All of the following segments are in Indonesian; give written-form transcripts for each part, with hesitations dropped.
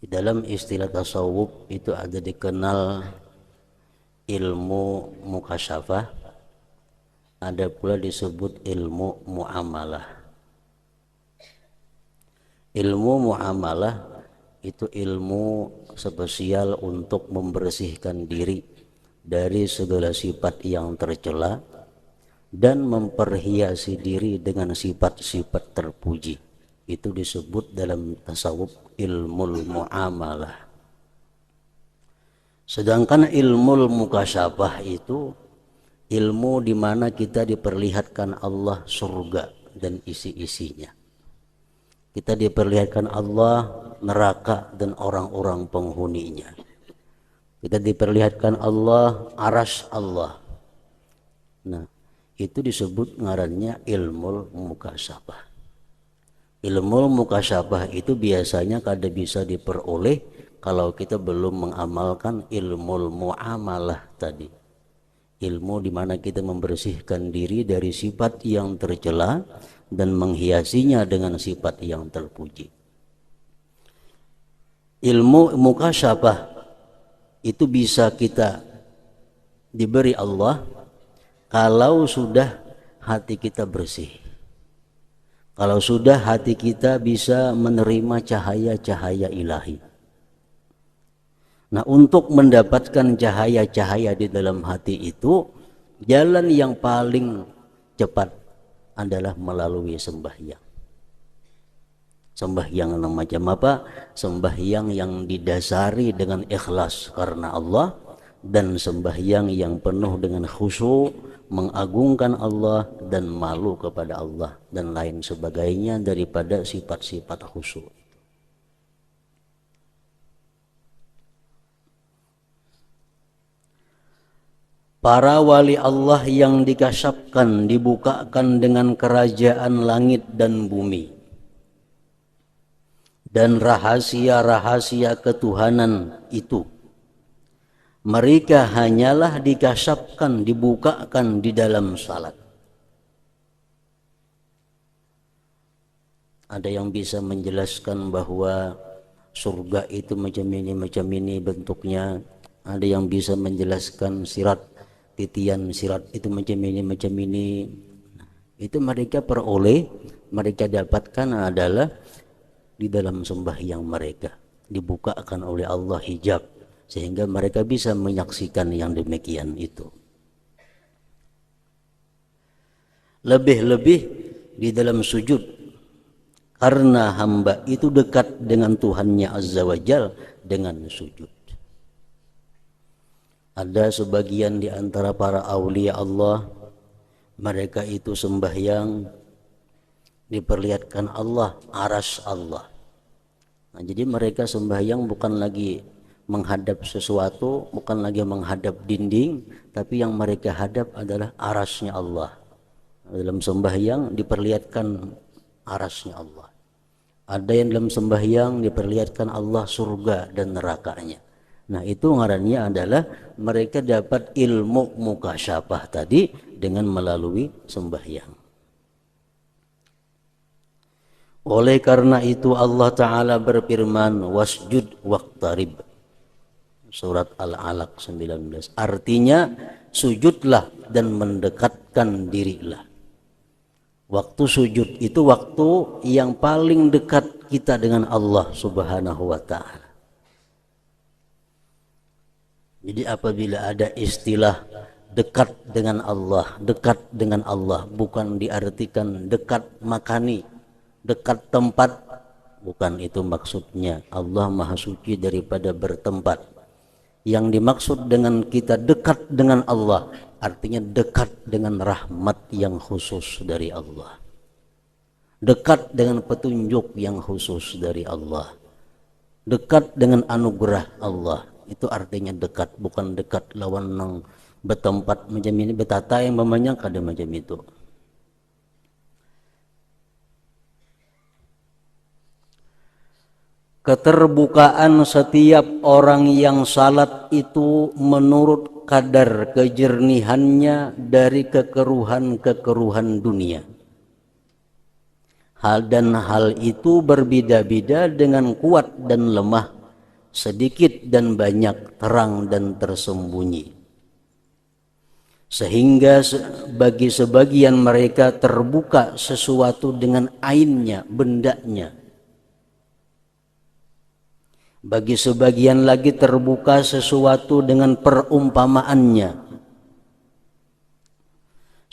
Di dalam istilah tasawuf itu ada dikenal ilmu mukasyafah, ada pula disebut ilmu muamalah. Ilmu muamalah itu ilmu spesial untuk membersihkan diri dari segala sifat yang tercela dan memperhiasi diri dengan sifat-sifat terpuji. Itu disebut dalam tasawuf ilmu muamalah. Sedangkan ilmu mukasyafah itu ilmu di mana kita diperlihatkan Allah surga dan isi-isinya. Kita diperlihatkan Allah neraka dan orang-orang penghuninya. Kita diperlihatkan Allah arasy Allah. Nah, itu disebut ngarannya ilmu mukasyafah. Ilmu mukasyafah itu biasanya kada bisa diperoleh kalau kita belum mengamalkan ilmu muamalah tadi. Ilmu di mana kita membersihkan diri dari sifat yang tercela dan menghiasinya dengan sifat yang terpuji. Ilmu mukasyafah itu bisa kita diberi Allah kalau sudah hati kita bersih. Kalau sudah hati kita bisa menerima cahaya-cahaya ilahi. Nah, untuk mendapatkan cahaya-cahaya di dalam hati itu, jalan yang paling cepat adalah melalui sembahyang. Sembahyang macam apa? Sembahyang yang didasari dengan ikhlas karena Allah, dan sembahyang yang penuh dengan khusyuk, mengagungkan Allah dan malu kepada Allah dan lain sebagainya daripada sifat-sifat khusyuk. Para wali Allah yang dikasyafkan, dibukakan dengan kerajaan langit dan bumi dan rahasia-rahasia ketuhanan itu, mereka hanyalah dikasyafkan, dibukakan di dalam salat. Ada yang bisa menjelaskan bahwa surga itu macam ini bentuknya. Ada yang bisa menjelaskan sirat, titian sirat itu macam ini. Itu mereka peroleh, mereka dapatkan adalah di dalam sembahyang mereka. Dibukakan oleh Allah hijab, sehingga mereka bisa menyaksikan yang demikian itu. Lebih-lebih di dalam sujud, karena hamba itu dekat dengan Tuhannya Azza wa Jal dengan sujud. Ada sebagian di antara para aulia Allah, mereka itu sembahyang, diperlihatkan Allah, arasy Allah. Nah, jadi mereka sembahyang bukan lagi menghadap sesuatu, bukan lagi menghadap dinding, tapi yang mereka hadap adalah arasy-Nya Allah. Dalam sembahyang diperlihatkan arasy-Nya Allah. Ada yang dalam sembahyang diperlihatkan Allah surga dan nerakanya. Nah, itu ngarannya adalah mereka dapat ilmu mukasyafah tadi dengan melalui sembahyang. Oleh karena itu Allah Ta'ala berfirman, wasjud waqtarib. Surat Al-Alaq 19. Artinya sujudlah dan mendekatkan dirilah. Waktu sujud itu waktu yang paling dekat kita dengan Allah Subhanahu wa Ta'ala. Jadi apabila ada istilah dekat dengan Allah bukan diartikan dekat makani, dekat tempat, bukan itu maksudnya. Allah Maha Suci daripada bertempat. Yang dimaksud dengan kita dekat dengan Allah, artinya dekat dengan rahmat yang khusus dari Allah, dekat dengan petunjuk yang khusus dari Allah, dekat dengan anugerah Allah. Itu artinya dekat, bukan dekat lawan nang bertempat macam ini, betata yang memangnya kada macam itu. Keterbukaan setiap orang yang salat itu menurut kadar kejernihannya dari kekeruhan-kekeruhan dunia. Hal itu berbeda-beda dengan kuat dan lemah sedikit dan banyak, terang dan tersembunyi. Sehingga bagi sebagian mereka terbuka sesuatu dengan ainnya, bendanya. Bagi sebagian lagi terbuka sesuatu dengan perumpamaannya.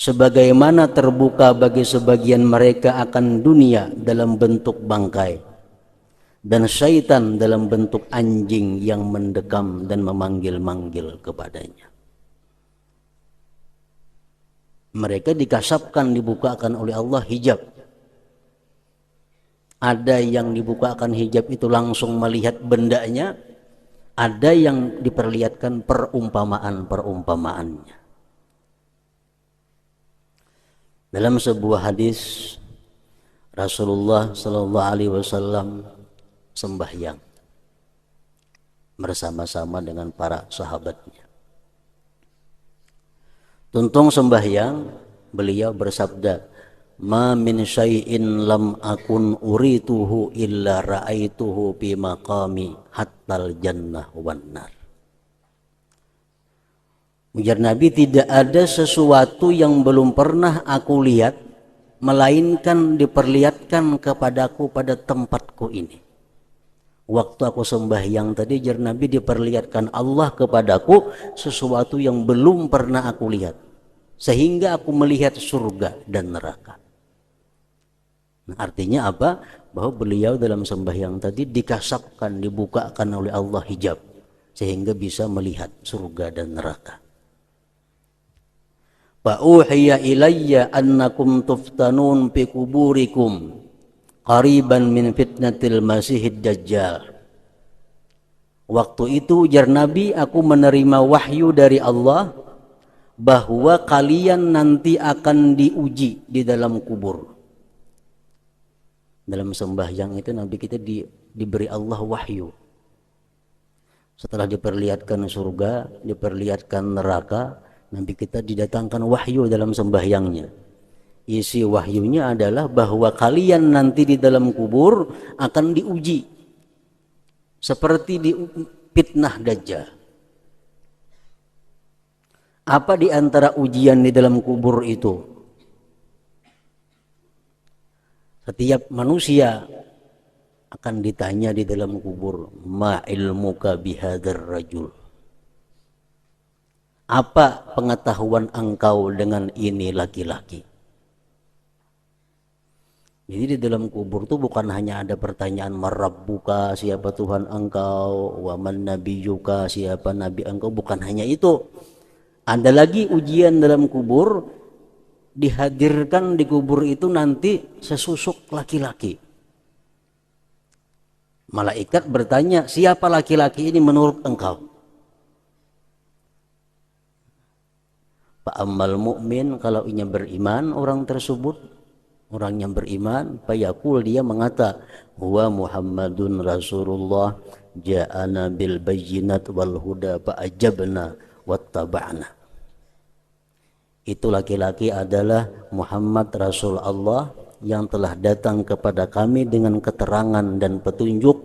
Sebagaimana terbuka bagi sebagian mereka akan dunia dalam bentuk bangkai, dan syaitan dalam bentuk anjing yang mendekam dan memanggil-manggil kepadanya. Mereka dikasapkan, dibukakan oleh Allah hijab. Ada yang dibukakan hijab itu langsung melihat bendanya, ada yang diperlihatkan perumpamaan-perumpamaannya. Dalam sebuah hadis Rasulullah Shallallahu Alaihi Wasallam sembahyang bersama-sama dengan para sahabatnya. Tuntung sembahyang, beliau bersabda, "Ma min syai'in lam akun urituhu illa ra'aituhu bi maqami hattal jannah wan nar." Ujar Nabi, tidak ada sesuatu yang belum pernah aku lihat melainkan diperlihatkan kepadaku pada tempatku ini. Waktu aku sembahyang tadi, ujar Nabi, diperlihatkan Allah kepadaku sesuatu yang belum pernah aku lihat, sehingga aku melihat surga dan neraka. Artinya apa? Bahwa beliau dalam sembahyang tadi dikasapkan, dibukakan oleh Allah hijab, sehingga bisa melihat surga dan neraka. Fa'uhiya ilayya annakum tuftanun fi kuburikum qariban min fitnatil masihid dajjal. Waktu itu, ujar Nabi, aku menerima wahyu dari Allah bahwa kalian nanti akan diuji di dalam kubur. Dalam sembahyang itu Nabi kita diberi Allah wahyu. Setelah diperlihatkan surga, diperlihatkan neraka, Nabi kita didatangkan wahyu dalam sembahyangnya. Isi wahyunya adalah bahwa kalian nanti di dalam kubur akan diuji seperti di fitnah Dajjal. Apa di antara ujian di dalam kubur itu? Setiap manusia akan ditanya di dalam kubur, ma ilmuka bihadzal rajul. Apa pengetahuan engkau dengan ini laki-laki? Jadi di dalam kubur itu bukan hanya ada pertanyaan marabbuka, siapa Tuhan engkau, wa man nabiyuka, siapa nabi engkau, bukan hanya itu. Ada lagi ujian dalam kubur. Dihadirkan di kubur itu nanti sesusuk laki-laki. Malaikat bertanya, siapa laki-laki ini menurut engkau? Fa'ammal mu'min, kalau ia beriman orang tersebut, orang yang beriman, fayaqul, dia mengata, huwa Muhammadun Rasulullah ja'ana bil bayyinat wal huda fa'ajabna wattaba'na. Itu laki-laki adalah Muhammad Rasul Allah yang telah datang kepada kami dengan keterangan dan petunjuk.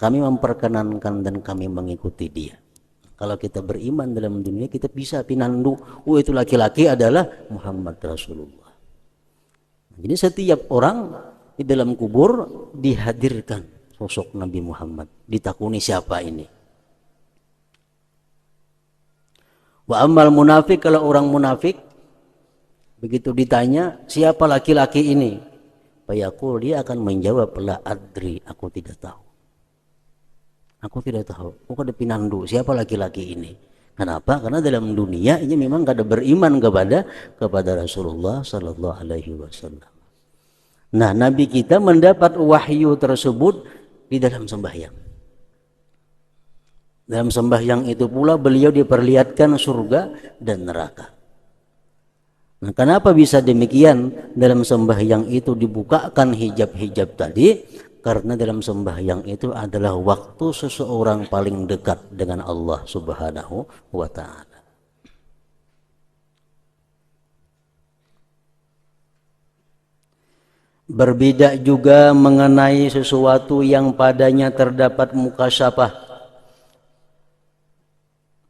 Kami memperkenankan dan kami mengikuti dia. Kalau kita beriman dalam dunia, kita bisa pinandu, oh itu laki-laki adalah Muhammad Rasulullah. Jadi setiap orang di dalam kubur dihadirkan sosok Nabi Muhammad, ditakuni siapa ini. Wa ammal munafik, kalau orang munafik begitu ditanya siapa laki-laki ini, fayaqul, dia akan menjawab, la adri, aku tidak tahu. Aku tidak tahu. Aku ada pinandu siapa laki-laki ini. Kenapa? Karena dalam dunia ini memang kada beriman kepada Rasulullah Sallallahu Alaihi Wasallam. Nah, Nabi kita mendapat wahyu tersebut di dalam sembahyang. Dalam sembahyang itu pula beliau diperlihatkan surga dan neraka. Nah, kenapa bisa demikian? Dalam sembahyang itu dibukakan hijab-hijab tadi, karena dalam sembahyang itu adalah waktu seseorang paling dekat dengan Allah Subhanahu wa ta'ala. Berbeda juga mengenai sesuatu yang padanya terdapat mukasyafah,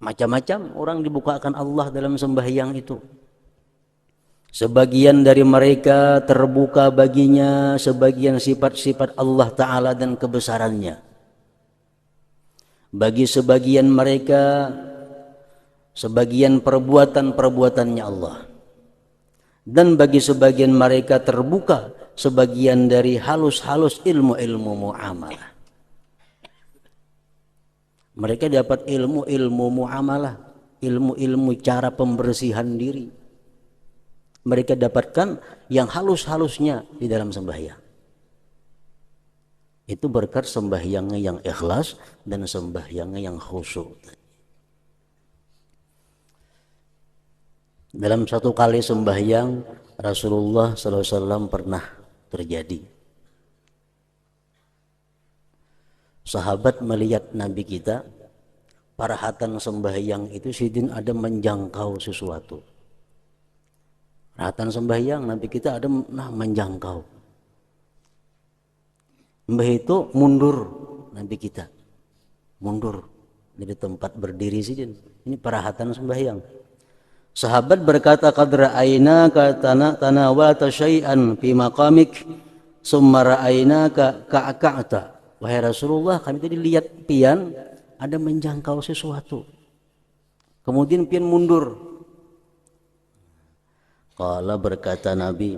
Macam-macam orang dibukakan Allah dalam sembahyang itu. Sebagian dari mereka terbuka baginya sebagian sifat-sifat Allah Ta'ala dan kebesarannya. Bagi sebagian mereka sebagian perbuatan-perbuatannya Allah. Dan bagi sebagian mereka terbuka sebagian dari halus-halus ilmu-ilmu muamalah. Mereka dapat ilmu-ilmu muamalah, ilmu-ilmu cara pembersihan diri. Mereka dapatkan yang halus-halusnya di dalam sembahyang. Itu berkat sembahyangnya yang ikhlas dan sembahyangnya yang khusyuk. Dalam satu kali sembahyang Rasulullah SAW pernah terjadi. Sahabat melihat Nabi kita, parahatan sembahyang itu sidin ada menjangkau sesuatu. Parahatan sembahyang Nabi kita ada menjangkau. Mbah itu mundur Nabi kita, mundur dari tempat berdiri sidin. Ini parahatan sembahyang. Sahabat berkata, qad ra'ainaka tanawalta syai'an fi maqamik summa ra'ainaka ka'aka'ta. Wahai Rasulullah, kami tadi lihat pian ada menjangkau sesuatu. Kemudian pian mundur. Qala berkata Nabi,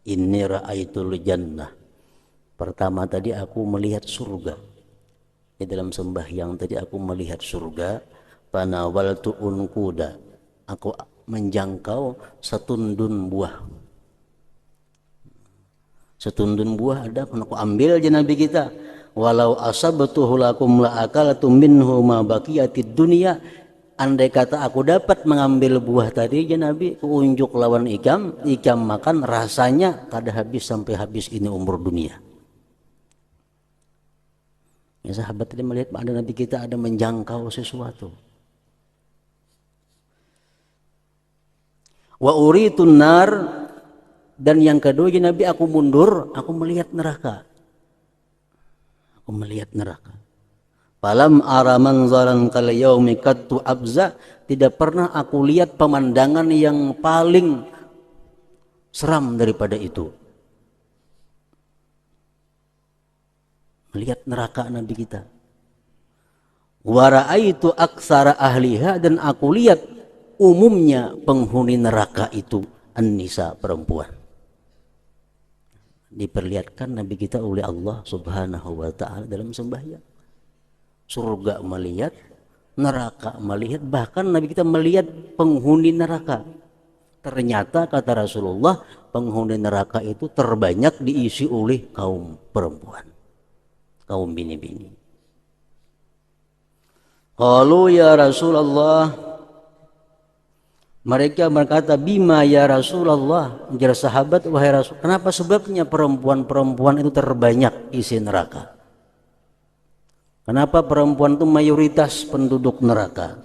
inni ra'aitul jannah. Pertama tadi aku melihat surga. Di dalam sembahyang tadi aku melihat surga. Panawaltu unkuda. Aku menjangkau setundun buah. Setundun buah ada, aku ambil aja Nabi kita. Walau asabtuhu lakum la akalatu minhu ma baqiyatid dunya. Andai kata aku dapat mengambil buah tadi aja Nabi, unjuk lawan ikam makan, rasanya kada habis sampai habis ini umur dunia. Ya sahabat tadi melihat ada Nabi kita ada menjangkau sesuatu. Wa uritun nar. Dan yang kedua ya Nabi, aku mundur, aku melihat neraka. Aku melihat neraka. Falam ara manzaran kal yaumi qattu abza. Tidak pernah aku lihat pemandangan yang paling seram daripada itu. Melihat neraka Nabi kita. Wa raaitu aksara ahliha. Dan aku lihat umumnya penghuni neraka itu an-nisa, perempuan. Diperlihatkan Nabi kita oleh Allah Subhanahu wa ta'ala dalam sembahyang. Surga melihat, neraka melihat, bahkan Nabi kita melihat penghuni neraka. Ternyata kata Rasulullah, penghuni neraka itu terbanyak diisi oleh kaum perempuan, kaum bini-bini. Qalu ya Rasulullah, mereka berkata, bima ya Rasulullah, menjadi sahabat, wahai Rasul, kenapa sebabnya perempuan-perempuan itu terbanyak isi neraka? Kenapa perempuan itu mayoritas penduduk neraka?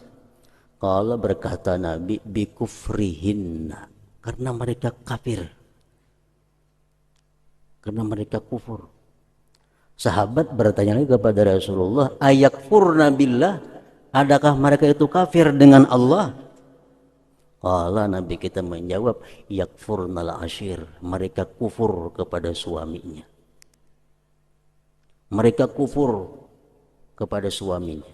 Kalau berkata Nabi, bikufrihinna, karena mereka kafir, karena mereka kufur. Sahabat bertanya lagi kepada Rasulullah, ayakfurna billah, adakah mereka itu kafir dengan Allah? Qala Nabi kita menjawab, yakfurnal ashir, mereka kufur kepada suaminya. Mereka kufur kepada suaminya.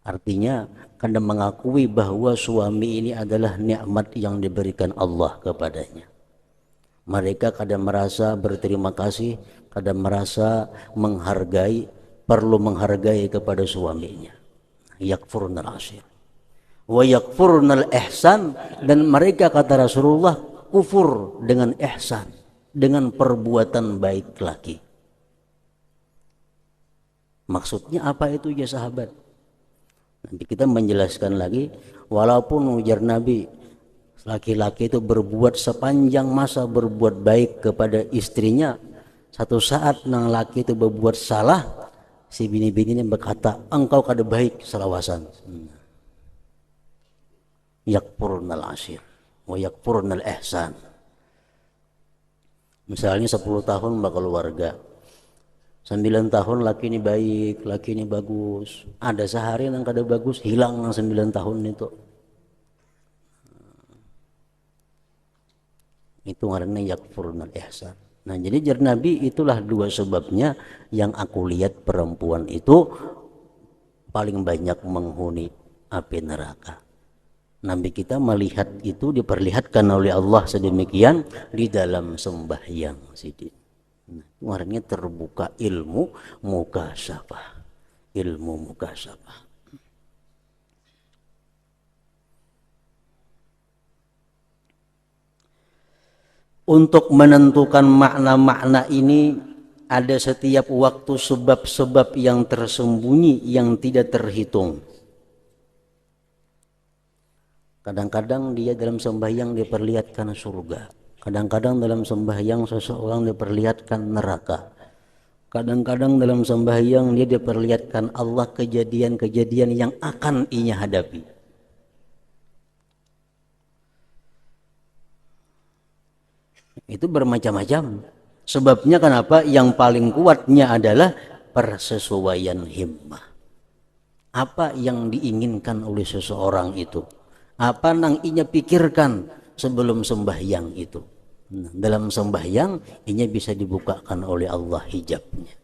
Artinya karena mengakui bahwa suami ini adalah nikmat yang diberikan Allah kepadanya. Mereka kadang merasa berterima kasih, kadang merasa menghargai, perlu menghargai kepada suaminya. Yakfurnal ashir. Wa yakfurnal ihsan, dan mereka kata Rasulullah kufur dengan ihsan, dengan perbuatan baik lagi. Maksudnya apa itu ya sahabat? Nanti kita menjelaskan lagi, walaupun ujar Nabi, laki-laki itu berbuat sepanjang masa berbuat baik kepada istrinya, satu saat nang laki itu berbuat salah, si bini-bini ini berkata, engkau kada baik selawasan. Yakfurnal ashir wa yakfurnal ihsan. Misalnya 10 tahun berkeluarga, 9 tahun laki ini baik, laki ini bagus. Ada sehari yang kada bagus, hilang nang 9 tahun itu. Itu ngaranna yakfurnal ihsan. Nah, jadi jar Nabi itulah dua sebabnya yang aku lihat perempuan itu paling banyak menghuni api neraka. Nabi kita melihat itu diperlihatkan oleh Allah sedemikian di dalam sembahyang sidin. Nah, warnanya terbuka ilmu mukasyafah. Ilmu mukasyafah. Untuk menentukan makna-makna ini ada setiap waktu sebab-sebab yang tersembunyi yang tidak terhitung. Kadang-kadang dia dalam sembahyang diperlihatkan surga. Kadang-kadang dalam sembahyang seseorang diperlihatkan neraka. Kadang-kadang dalam sembahyang dia diperlihatkan Allah kejadian-kejadian yang akan ia hadapi. Itu bermacam-macam. Sebabnya kenapa? Yang paling kuatnya adalah persesuaian himmah. Apa yang diinginkan oleh seseorang itu? Apa yang ia pikirkan sebelum sembahyang itu? Nah, dalam sembahyang ini bisa dibukakan oleh Allah hijabnya.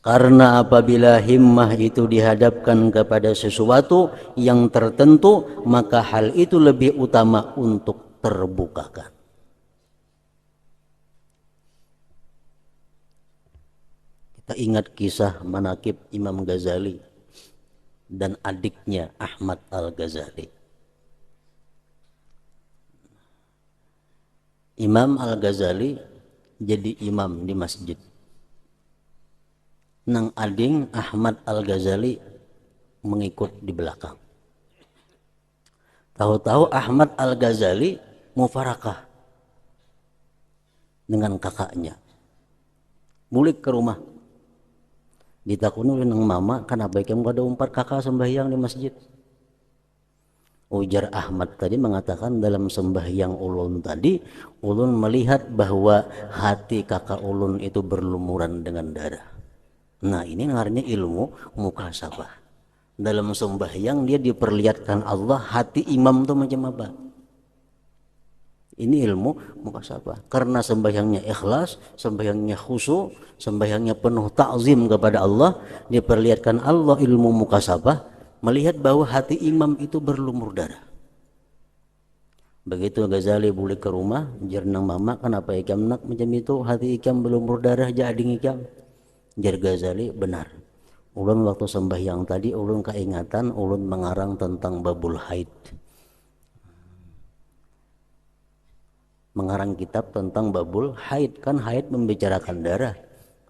Karena apabila himmah itu dihadapkan kepada sesuatu yang tertentu, maka hal itu lebih utama untuk terbukakan. Kita ingat kisah manaqib Imam Ghazali dan adiknya Ahmad Al-Ghazali. Imam Al-Ghazali jadi imam di masjid. Nang ading Ahmad Al-Ghazali mengikut di belakang. Tahu-tahu Ahmad Al-Ghazali mufarakah dengan kakaknya. Mulik ke rumah. Ditakuni oleh nang mama, kenapa kamu kada umpat kakak sembahyang di masjid? Ujar Ahmad tadi mengatakan dalam sembahyang ulun tadi, ulun melihat bahwa hati kakak ulun itu berlumuran dengan darah. Nah, ini ngarannya ilmu mukasyafah. Dalam sembahyang dia diperlihatkan Allah hati imam itu macam apa. Ini ilmu mukasyafah. Karena sembahyangnya ikhlas, sembahyangnya khusyuk, sembahyangnya penuh ta'zim kepada Allah, diperlihatkan Allah ilmu mukasyafah, melihat bahwa hati imam itu berlumur darah. Begitu Ghazali balik ke rumah, jernang mama, kenapa ikam nak macam itu, hati ikam berlumur darah jading ikam? Jar Ghazali, benar. Ulun waktu sembahyang tadi, ulun keingatan, ulun mengarang tentang babul haid. Mengarang kitab tentang babul haid, kan haid membicarakan darah.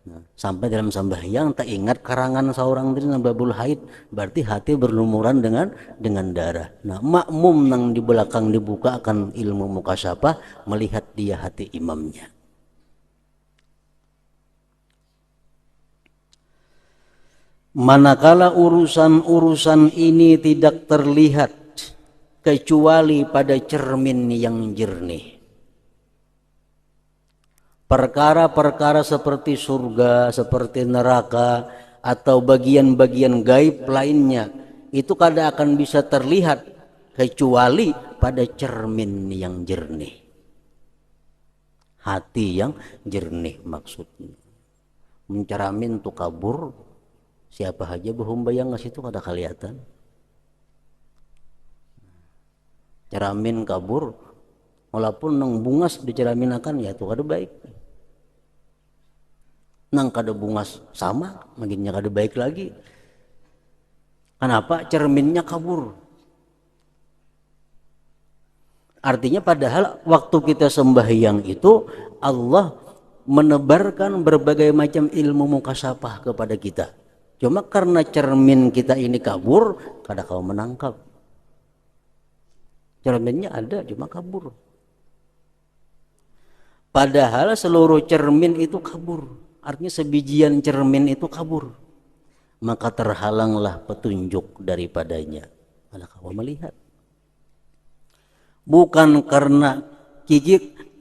Nah, sampai dalam sembahyang tak ingat karangan seorang diri tentang babul haid, berarti hati berlumuran dengan darah. Nah, makmum nang di belakang dibuka akan ilmu mukasyafah, melihat dia hati imamnya. Manakala urusan-urusan ini tidak terlihat kecuali pada cermin yang jernih. Perkara-perkara seperti surga, seperti neraka, atau bagian-bagian gaib lainnya, itu kada akan bisa terlihat kecuali pada cermin yang jernih. Hati yang jernih maksudnya. Menceramin tu kabur, siapa aja bahumbayang ngas itu kada kelihatan. Ceramin kabur, walaupun nang bungas diceraminakan ya itu kada baik. Nang kada bungas sama, makinnya kada baik lagi. Kenapa? Cerminnya kabur. Artinya padahal waktu kita sembahyang itu Allah menebarkan berbagai macam ilmu mukasyafah kepada kita. Cuma karena cermin kita ini kabur, kada kau menangkap. Cerminnya ada, cuma kabur. Padahal seluruh cermin itu kabur. Artinya sebijian cermin itu kabur. Maka terhalanglah petunjuk daripadanya. Malah kau melihat. Bukan karena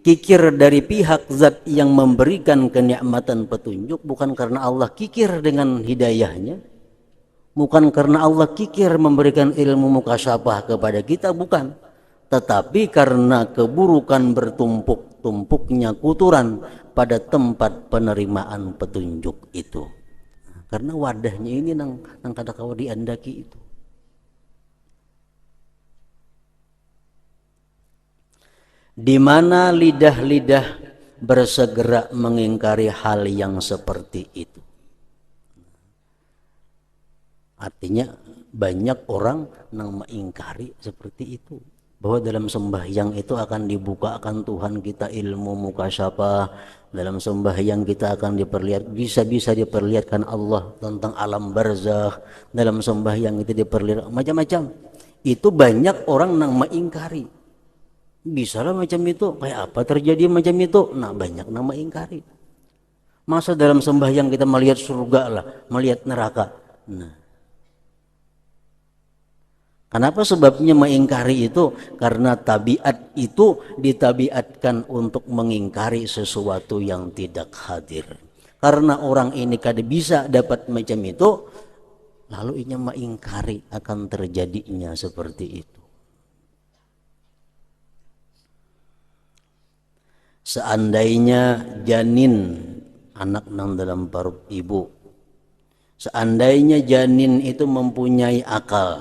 kikir dari pihak zat yang memberikan kenikmatan petunjuk, bukan karena Allah kikir dengan hidayahnya, bukan karena Allah kikir memberikan ilmu mukasyafah kepada kita, bukan, tetapi karena keburukan bertumpuk-tumpuknya kuturan pada tempat penerimaan petunjuk itu. Karena wadahnya ini nang kada kawa diandaki itu. Di mana lidah-lidah bersegera mengingkari hal yang seperti itu. Artinya banyak orang yang mengingkari seperti itu, bahwa dalam sembahyang itu akan dibukakan Tuhan kita ilmu mukasyafah, dalam sembahyang kita akan bisa diperlihatkan Allah tentang alam barzakh, dalam sembahyang itu diperlihatkan macam-macam. Itu banyak orang yang mengingkari. Bisa lah macam itu, kayak apa terjadi macam itu? Nah, banyak nama ingkari. Masa dalam sembahyang kita melihat surga lah, melihat neraka? Nah, kenapa sebabnya mengingkari itu? Karena tabiat itu ditabiatkan untuk mengingkari sesuatu yang tidak hadir. Karena orang ini kada bisa dapat macam itu, lalu inya mengingkari akan terjadinya seperti itu. Seandainya janin, anak nang dalam perut ibu, seandainya janin itu mempunyai akal,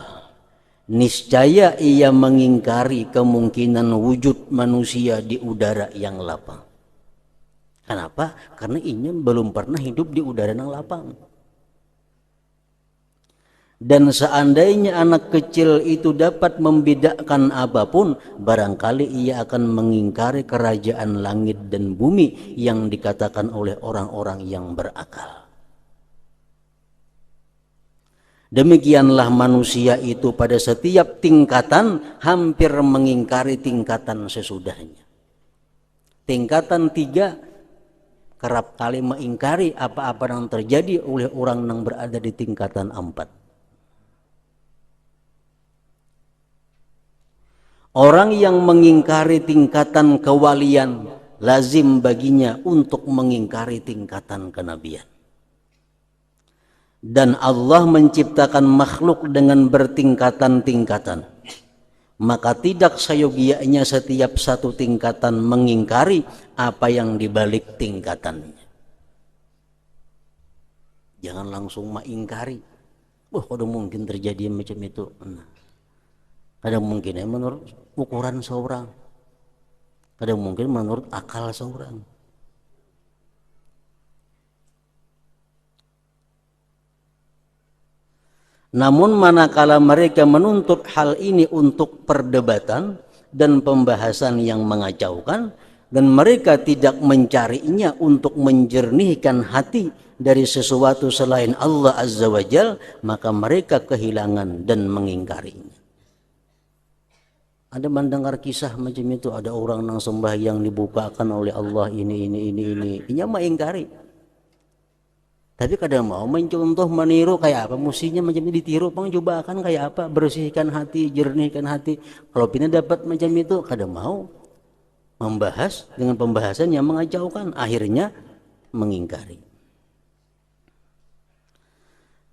niscaya ia mengingkari kemungkinan wujud manusia di udara yang lapang. Kenapa? Karena ia belum pernah hidup di udara yang lapang. Dan seandainya anak kecil itu dapat membedakan apapun, barangkali ia akan mengingkari kerajaan langit dan bumi yang dikatakan oleh orang-orang yang berakal. Demikianlah manusia itu pada setiap tingkatan hampir mengingkari tingkatan sesudahnya. Tingkatan 3 kerap kali mengingkari apa-apa yang terjadi oleh orang yang berada di tingkatan 4. Orang yang mengingkari tingkatan kewalian, lazim baginya untuk mengingkari tingkatan kenabian. Dan Allah menciptakan makhluk dengan bertingkatan-tingkatan. Maka tidak sayogianya setiap satu tingkatan mengingkari apa yang dibalik tingkatannya. Jangan langsung mengingkari. Kada mungkin terjadi macam itu. Kadang mungkin menurut ukuran seorang, kadang mungkin menurut akal seorang. Namun manakala mereka menuntut hal ini untuk perdebatan dan pembahasan yang mengacaukan, dan mereka tidak mencarinya untuk menjernihkan hati dari sesuatu selain Allah Azza wa Jal, maka mereka kehilangan dan mengingkarinya. Ada mendengar kisah macam itu, ada orang yang sembahyang dibukakan oleh Allah ini. Inya mengingkari. Tapi kadang mau mencontoh meniru kayak apa, mestinya macam ini ditiru, coba akan kayak apa, bersihkan hati, jernihkan hati. Kalau pina dapat macam itu, kadang mau membahas dengan pembahasan yang mengacaukan, akhirnya mengingkari.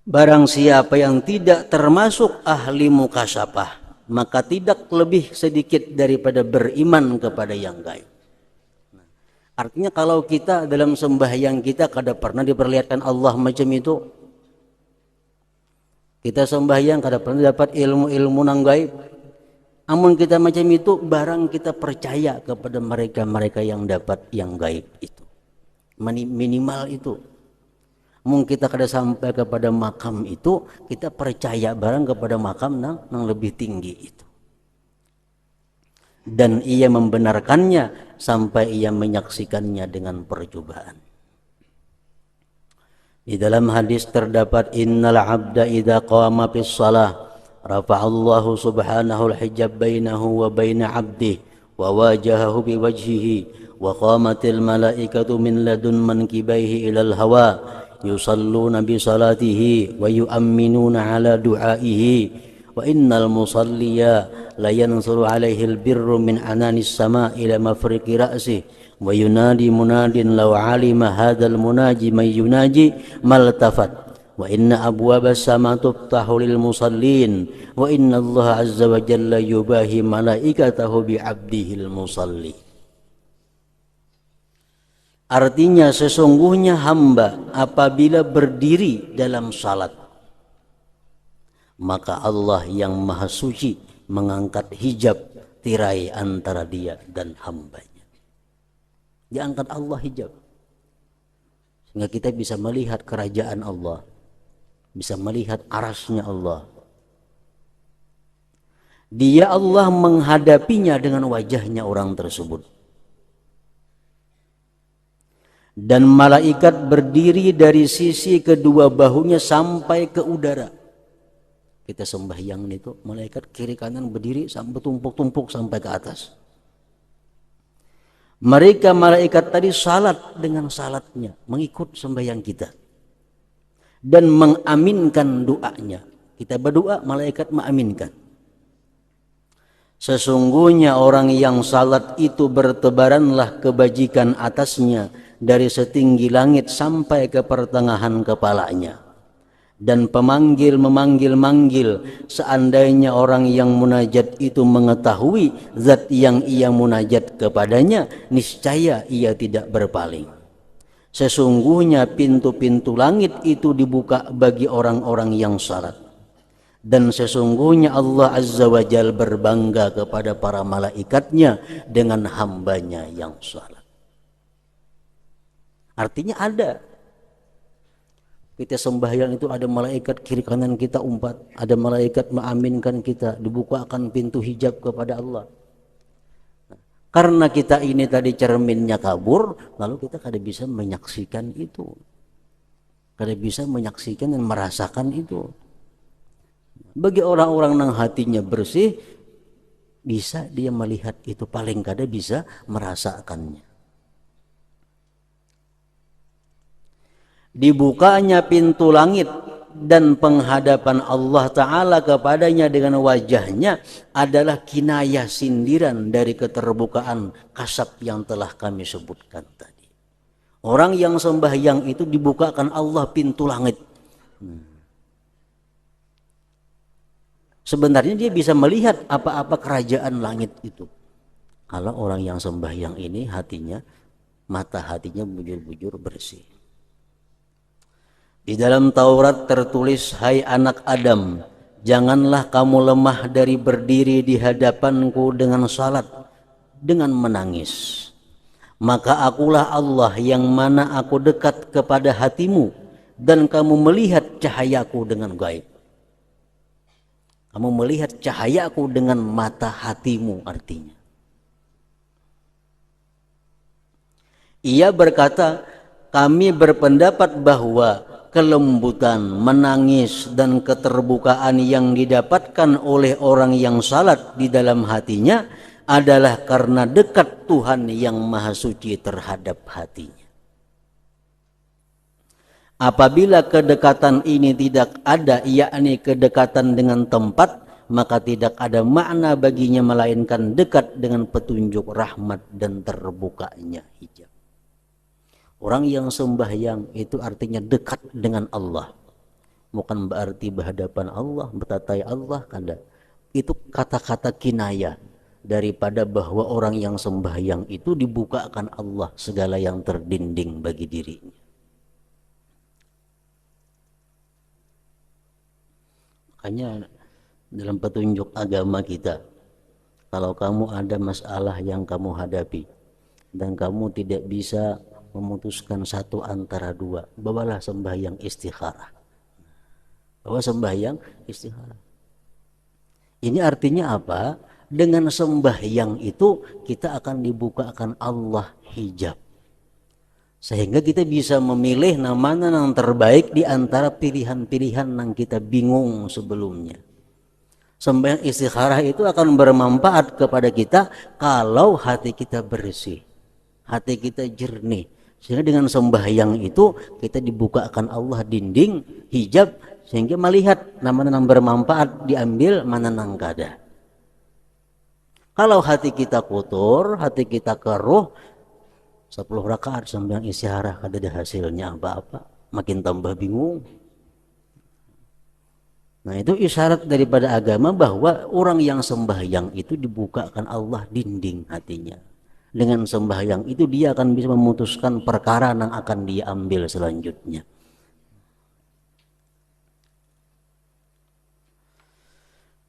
Barang siapa yang tidak termasuk ahli mukasyafah, maka tidak lebih sedikit daripada beriman kepada yang gaib. Artinya kalau kita dalam sembahyang kita kada pernah diperlihatkan Allah macam itu, kita sembahyang kada pernah dapat ilmu-ilmu nang gaib, amun kita macam itu, barang kita percaya kepada mereka-mereka yang dapat yang gaib itu, minimal itu. Mungkin kita kada sampai kepada makam itu, kita percaya barang kepada makam nang lebih tinggi itu. Dan ia membenarkannya sampai ia menyaksikannya dengan percobaan. Di dalam hadis terdapat innal abda idza qama fis shalah rafa'allahu subhanahu al-hijab bainahu wa baina 'abdihi wa wajahahu bi wajhihi wa qamatil malaikatu min ladun mankibaihi ilal hawa yusalluna bi salatihi wa yu'minuna ala du'aihi wa innal musalliya la yansuru alaihil birru min ananis sama ila mafriqi ra'si wa yunadi munadin law alima hadzal munaji may yunaji maltafat wa inna abwabas sama tuftahu lil musallin wa inna Allah azza wa jalla yubahi malaikatahu bi 'abdihil musalli. Artinya sesungguhnya hamba apabila berdiri dalam salat, maka Allah yang maha suci mengangkat hijab tirai antara dia dan hambanya. Diangkat Allah hijab, sehingga kita bisa melihat kerajaan Allah, bisa melihat arasnya Allah. Dia Allah menghadapinya dengan wajahnya orang tersebut. Dan malaikat berdiri dari sisi kedua bahunya sampai ke udara. Kita sembahyang itu, malaikat kiri kanan berdiri sampai tumpuk-tumpuk sampai ke atas. Mereka malaikat tadi salat dengan salatnya, mengikut sembahyang kita dan mengaminkan doanya. Kita berdoa, malaikat mengaminkan. Sesungguhnya orang yang salat itu bertebaranlah kebajikan atasnya dari setinggi langit sampai ke pertengahan kepalanya. Dan pemanggil memanggil-manggil, seandainya orang yang munajat itu mengetahui zat yang ia munajat kepadanya, niscaya ia tidak berpaling. Sesungguhnya pintu-pintu langit itu dibuka bagi orang-orang yang salat. Dan sesungguhnya Allah Azza wa Jalla berbangga kepada para malaikatnya dengan hambanya yang salat. Artinya ada. Kita sembahyang itu ada malaikat kiri kanan kita umpat, ada malaikat mengaminkan kita, dibukakan pintu hijab kepada Allah. Karena kita ini tadi cerminnya kabur, lalu kita kada bisa menyaksikan itu, kada bisa menyaksikan dan merasakan itu. Bagi orang-orang yang hatinya bersih, bisa dia melihat itu, paling kada bisa merasakannya. Dibukanya pintu langit dan penghadapan Allah Ta'ala kepadanya dengan wajahnya adalah kinayah sindiran dari keterbukaan kasab yang telah kami sebutkan tadi. Orang yang sembahyang itu dibukakan Allah pintu langit. Sebenarnya dia bisa melihat apa-apa kerajaan langit itu. Kalau orang yang sembahyang ini hatinya, mata hatinya bujur-bujur bersih. Di dalam Taurat tertulis, hai anak Adam, janganlah kamu lemah dari berdiri di hadapanku dengan salat, dengan menangis. Maka akulah Allah yang mana aku dekat kepada hatimu, dan kamu melihat cahayaku dengan gaib. Kamu melihat cahayaku dengan mata hatimu, artinya. Ia berkata, kami berpendapat bahwa kelembutan, menangis, dan keterbukaan yang didapatkan oleh orang yang salat di dalam hatinya adalah karena dekat Tuhan yang Maha Suci terhadap hatinya. Apabila kedekatan ini tidak ada, yakni kedekatan dengan tempat, maka tidak ada makna baginya melainkan dekat dengan petunjuk rahmat dan terbukanya hijab. Orang yang sembahyang itu artinya dekat dengan Allah. Bukan berarti berhadapan Allah, bertatai Allah, kada. Itu kata-kata kinayah daripada bahwa orang yang sembahyang itu dibukakan Allah segala yang terdinding bagi dirinya. Makanya dalam petunjuk agama kita, kalau kamu ada masalah yang kamu hadapi dan kamu tidak bisa memutuskan satu antara dua, bawalah sembahyang istikharah. Bawa sembahyang istikharah. Ini artinya apa? Dengan sembahyang itu kita akan dibukakan Allah hijab. Sehingga kita bisa memilih mana yang terbaik di antara pilihan-pilihan yang kita bingung sebelumnya. Sembahyang istikharah itu akan bermanfaat kepada kita kalau hati kita bersih, hati kita jernih. Sehingga dengan sembahyang itu kita dibukakan Allah dinding hijab, sehingga melihat mana yang bermanfaat diambil, mana yang kada. Kalau hati kita kotor, hati kita keruh, 10 rakaat sembahyang isyarah kada ada hasilnya apa-apa, makin tambah bingung. Nah, itu isyarat daripada agama bahwa orang yang sembahyang itu dibukakan Allah dinding hatinya. Dengan sembahyang itu dia akan bisa memutuskan perkara yang akan dia ambil selanjutnya.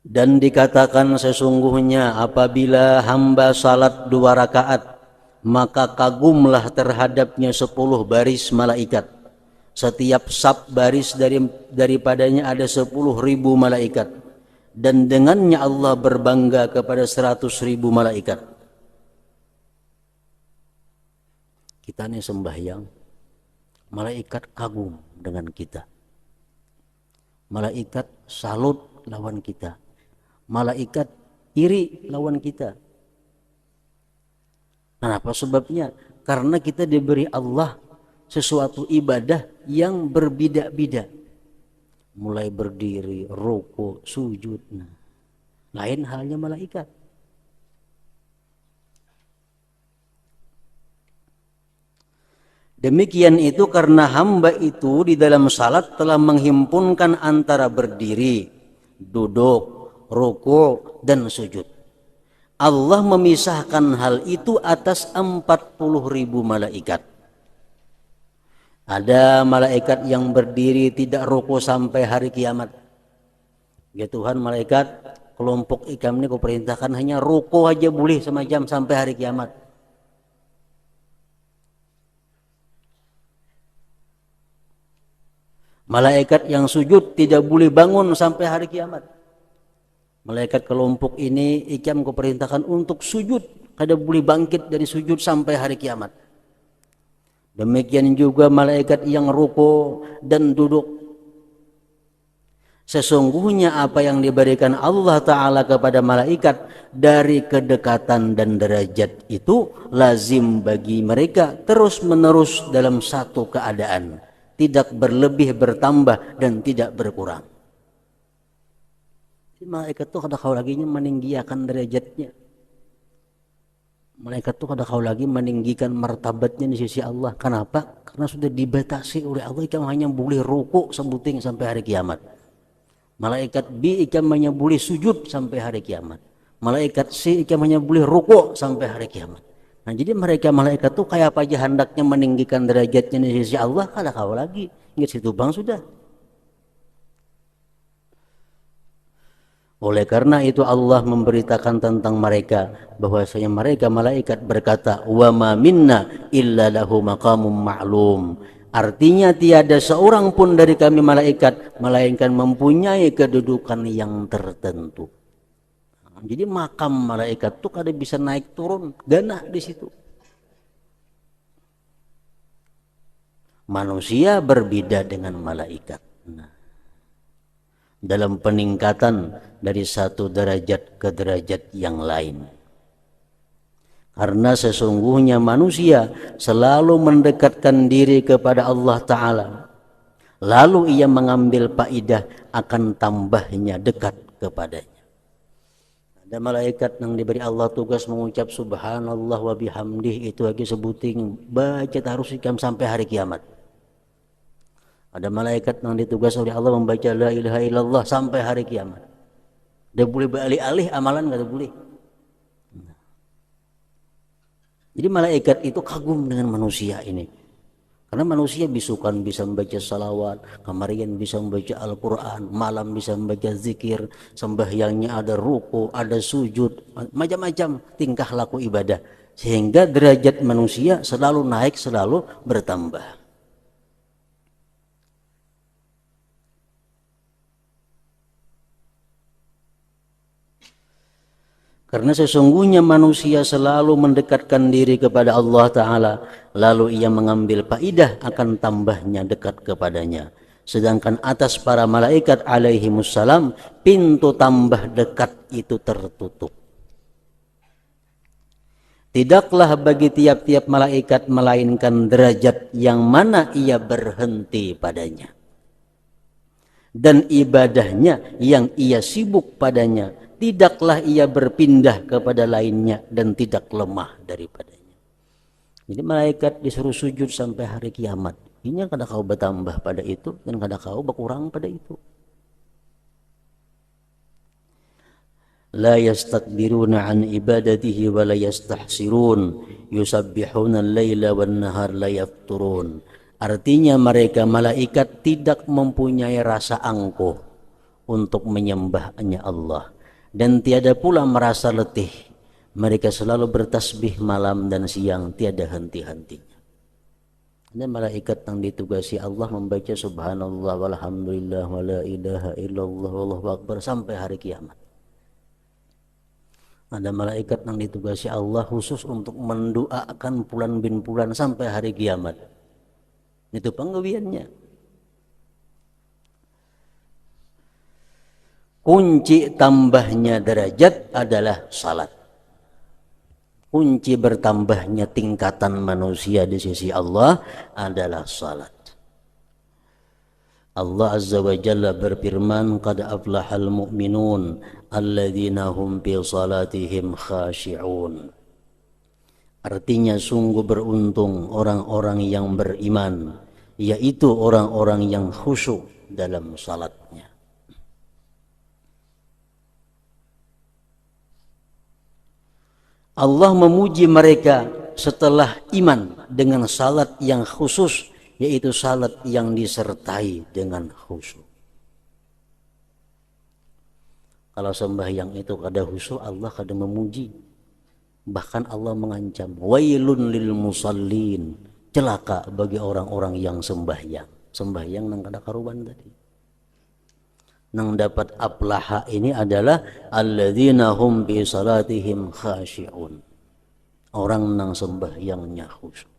Dan dikatakan sesungguhnya apabila hamba salat 2 rakaat, maka kagumlah terhadapnya 10 baris malaikat. Setiap sab baris daripadanya ada 10.000 malaikat. Dan dengannya Allah berbangga kepada 100.000 malaikat. Kita ini sembahyang, malaikat kagum dengan kita. Malaikat salut lawan kita. Malaikat iri lawan kita. Kenapa sebabnya? Karena kita diberi Allah sesuatu ibadah yang berbeda-beda, mulai berdiri, ruku, sujud. Nah, lain halnya malaikat. Demikian itu karena hamba itu di dalam salat telah menghimpunkan antara berdiri, duduk, ruku, dan sujud. Allah memisahkan hal itu atas 40.000 malaikat. Ada malaikat yang berdiri tidak ruku sampai hari kiamat. Ya Tuhan, malaikat kelompok ikam ini kau perintahkan hanya ruku aja boleh semacam sampai hari kiamat. Malaikat yang sujud tidak boleh bangun sampai hari kiamat. Malaikat kelompok ini ikam kau perintahkan untuk sujud, kada boleh bangkit dari sujud sampai hari kiamat. Demikian juga malaikat yang ruku dan duduk. Sesungguhnya apa yang diberikan Allah Ta'ala kepada malaikat dari kedekatan dan derajat itu lazim bagi mereka terus menerus dalam satu keadaan, tidak berlebih bertambah dan tidak berkurang. Malaikat itu kada kau lagi meninggikan derajatnya. Malaikat itu kada kau lagi meninggikan martabatnya di sisi Allah. Kenapa? Karena sudah dibatasi oleh Allah. Ikam hanya boleh ruku sebuting sampai hari kiamat. Malaikat B ikam hanya boleh sujud sampai hari kiamat. Malaikat C ikam hanya boleh ruku sampai hari kiamat. Nah, jadi mereka malaikat itu kayak apa aja hendaknya meninggikan derajatnya di sisi Allah, kada kau lagi. Ingat situ bang sudah. Oleh karena itu Allah memberitakan tentang mereka bahwasanya mereka malaikat berkata wa ma minna illa lahu maqamun ma'lum. Artinya tiada seorang pun dari kami malaikat melainkan mempunyai kedudukan yang tertentu. Jadi makam malaikat itu kada bisa naik turun, ganah di situ. Manusia berbeda dengan malaikat. Nah, dalam peningkatan dari satu derajat ke derajat yang lain. Karena sesungguhnya manusia selalu mendekatkan diri kepada Allah Ta'ala. Lalu ia mengambil faidah akan tambahnya dekat kepadanya. Ada malaikat yang diberi Allah tugas mengucap subhanallah wa bihamdih, itu lagi sebuting baca harus ikam sampai hari kiamat. Ada malaikat yang ditugas oleh Allah membaca la ilaha illallah sampai hari kiamat. Dia boleh beralih-alih amalan, nggak boleh. Jadi malaikat itu kagum dengan manusia ini. Karena manusia bisukan bisa membaca salawat, kemarian bisa membaca Al-Quran, malam bisa membaca zikir, sembahyangnya ada ruku, ada sujud, macam-macam tingkah laku ibadah. Sehingga derajat manusia selalu naik, selalu bertambah. Karena sesungguhnya manusia selalu mendekatkan diri kepada Allah Ta'ala, lalu ia mengambil faidah akan tambahnya dekat kepadanya. Sedangkan atas para malaikat alaihimussalam, pintu tambah dekat itu tertutup. Tidaklah bagi tiap-tiap malaikat melainkan derajat yang mana ia berhenti padanya. Dan ibadahnya yang ia sibuk padanya tidaklah ia berpindah kepada lainnya dan tidak lemah daripadanya. Jadi malaikat disuruh sujud sampai hari kiamat. Ini kada kau bertambah pada itu dan kada kau berkurang pada itu. La yastakbiruna an ibadatihi wa la yastahsirun yusabbihuna al-laila wan nahar la yafturun. Artinya mereka malaikat tidak mempunyai rasa angkuh untuk menyembahnya Allah dan tiada pula merasa letih. Mereka selalu bertasbih malam dan siang tiada henti-hentinya. Dan malaikat yang ditugasi Allah membaca subhanallah walhamdulillah wa la ilaha illallah wallahu akbar sampai hari kiamat. Ada malaikat yang ditugasi Allah khusus untuk mendoakan Fulan bin Fulan sampai hari kiamat. Itu penggawiannya. Kunci tambahnya derajat adalah salat. Kunci bertambahnya tingkatan manusia di sisi Allah adalah salat. Allah Azza wa Jalla berfirman, qad aflahal mu'minun alladzina hum fi salatihim khashi'un. Artinya sungguh beruntung orang-orang yang beriman, yaitu orang-orang yang khusyuk dalam salatnya. Allah memuji mereka setelah iman dengan salat yang khusus, yaitu salat yang disertai dengan khusyuk. Kalau sembahyang itu kada khusyuk, Allah kada memuji. Bahkan Allah mengancam, wailun lil musallin, celaka bagi orang-orang yang sembahyang. Sembahyang nang kada karuban tadi. Nang dapat aflaha ini adalah alladzina hum bi salatihim khashi'un. Orang nang sembahyangnya khusyuk.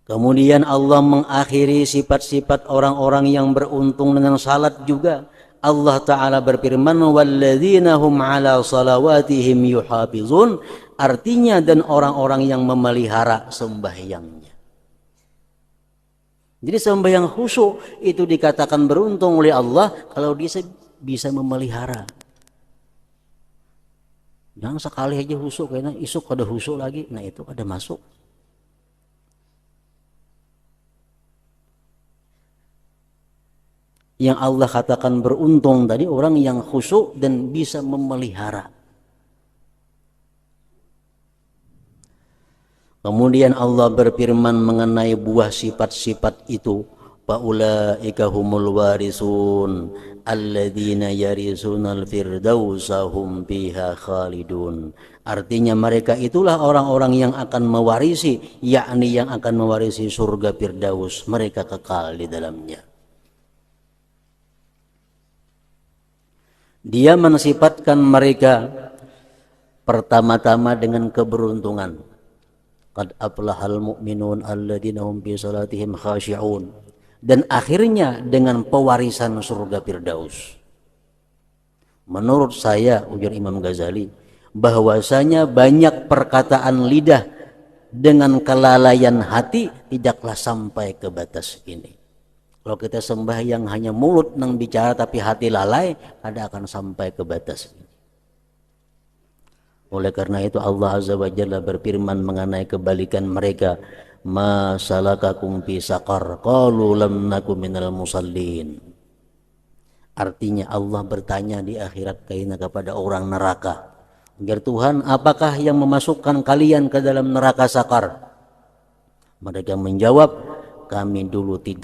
Kemudian Allah mengakhiri sifat-sifat orang-orang yang beruntung dengan salat juga. Allah Ta'ala berfirman, walladzina hum ala salawatihim yuhafizun. Artinya dan orang-orang yang memelihara sembahyangnya. Jadi sembahyang khusyuk itu dikatakan beruntung oleh Allah kalau dia bisa memelihara. Jangan sekali aja khusyuk, karena isuk ada khusyuk lagi, nah itu ada masuk. Yang Allah katakan beruntung tadi orang yang khusyuk dan bisa memelihara. Kemudian Allah berfirman mengenai buah sifat-sifat itu, faulaika humul warisun alladzina yarisunal firdausa hum fiha khalidun. Artinya mereka itulah orang-orang yang akan mewarisi, yakni yang akan mewarisi surga Firdaus, mereka kekal di dalamnya. Dia mensifatkan mereka pertama-tama dengan keberuntungan. Qad aflahal mu'minun alladzina hum fi salatihim khashi'un. Dan akhirnya dengan pewarisan surga Firdaus. Menurut saya, ujar Imam Ghazali, bahwasanya banyak perkataan lidah dengan kelalaian hati tidaklah sampai ke batas ini. Kalau kita sembahyang hanya mulut nang bicara tapi hati lalai, ada akan sampai ke batas ini. Oleh karena itu Allah Azza wa Jalla berfirman mengenai kebalikan mereka, ma salakakum fi saqar qalu lam nakum minal musallin. Artinya Allah bertanya di akhirat kaina kepada orang neraka, agar Tuhan, apakah yang memasukkan kalian ke dalam neraka sakar? Mereka menjawab, kami dulu tidak